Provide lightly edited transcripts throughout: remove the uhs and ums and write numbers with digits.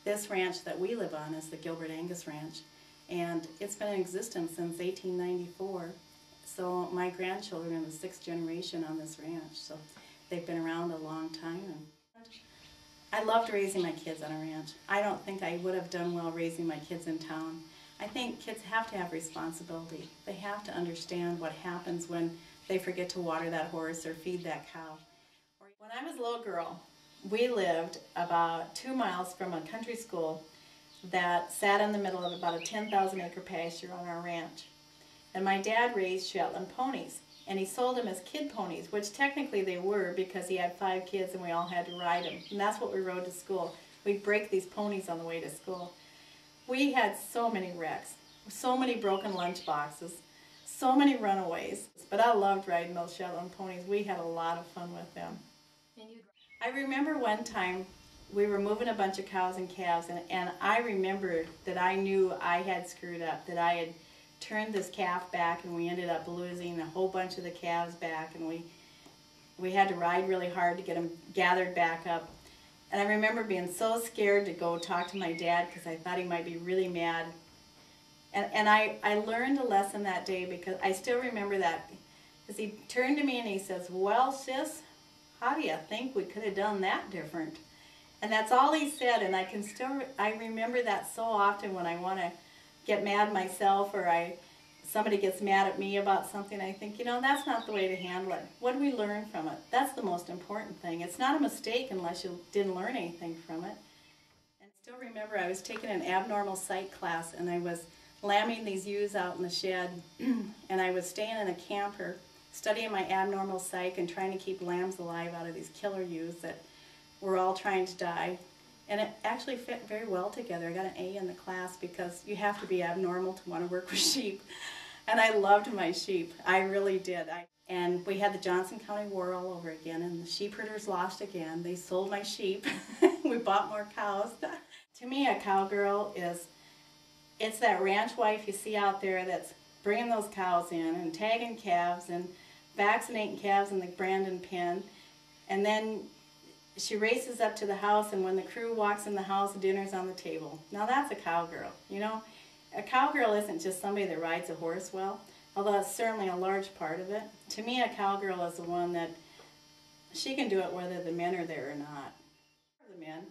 This ranch that we live on is the Gilbert Angus Ranch, and it's been in existence since 1894. So my grandchildren are the sixth generation on this ranch, so they've been around a long time. And I loved raising my kids on a ranch. I don't think I would have done well raising my kids in town. I think kids have to have responsibility. They have to understand what happens when they forget to water that horse or feed that cow. When I was a little girl, we lived about 2 miles from a country school that sat in the middle of about a 10,000 acre pasture on our ranch. And my dad raised Shetland ponies, and he sold them as kid ponies, which technically they were because he had 5 kids and we all had to ride them. And that's what we rode to school. We'd break these ponies on the way to school. We had so many wrecks, so many broken lunch boxes, so many runaways. But I loved riding those Shetland ponies. We had a lot of fun with them. I remember one time we were moving a bunch of cows and calves, and I remembered that I knew I had screwed up, that I had turned this calf back and we ended up losing a whole bunch of the calves back, and we had to ride really hard to get them gathered back up. And I remember being so scared to go talk to my dad because I thought he might be really mad. And I learned a lesson that day, because I still remember that. Because he turned to me and he says, "Well, sis, how do you think we could have done that different?" And that's all he said, and I remember that so often when I want to get mad myself, or somebody gets mad at me about something. I think, you know, that's not the way to handle it. What do we learn from it? That's the most important thing. It's not a mistake unless you didn't learn anything from it. And I still remember I was taking an abnormal sight class, and I was lambing these ewes out in the shed, and I was staying in a camper studying my abnormal psych and trying to keep lambs alive out of these killer ewes that were all trying to die. And it actually fit very well together. I got an A in the class because you have to be abnormal to want to work with sheep. And I loved my sheep. I really did. And we had the Johnson County War all over again, and the sheep herders lost again. They sold my sheep. We bought more cows. To me, a cowgirl it's that ranch wife you see out there that's bringing those cows in and tagging calves and vaccinating calves in the Brandon pen, and then she races up to the house, and when the crew walks in the house, dinner's on the table. Now that's a cowgirl, you know. A cowgirl isn't just somebody that rides a horse well, although that's certainly a large part of it. To me, a cowgirl is the one that she can do it whether the men are there or not. The men,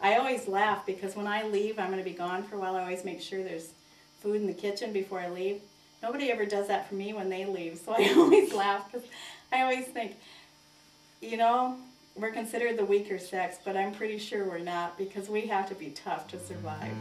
I always laugh because when I leave, I'm going to be gone for a while. I always make sure there's food in the kitchen before I leave. Nobody ever does that for me when they leave, so I always laugh because I always think, you know, we're considered the weaker sex, but I'm pretty sure we're not, because we have to be tough to survive.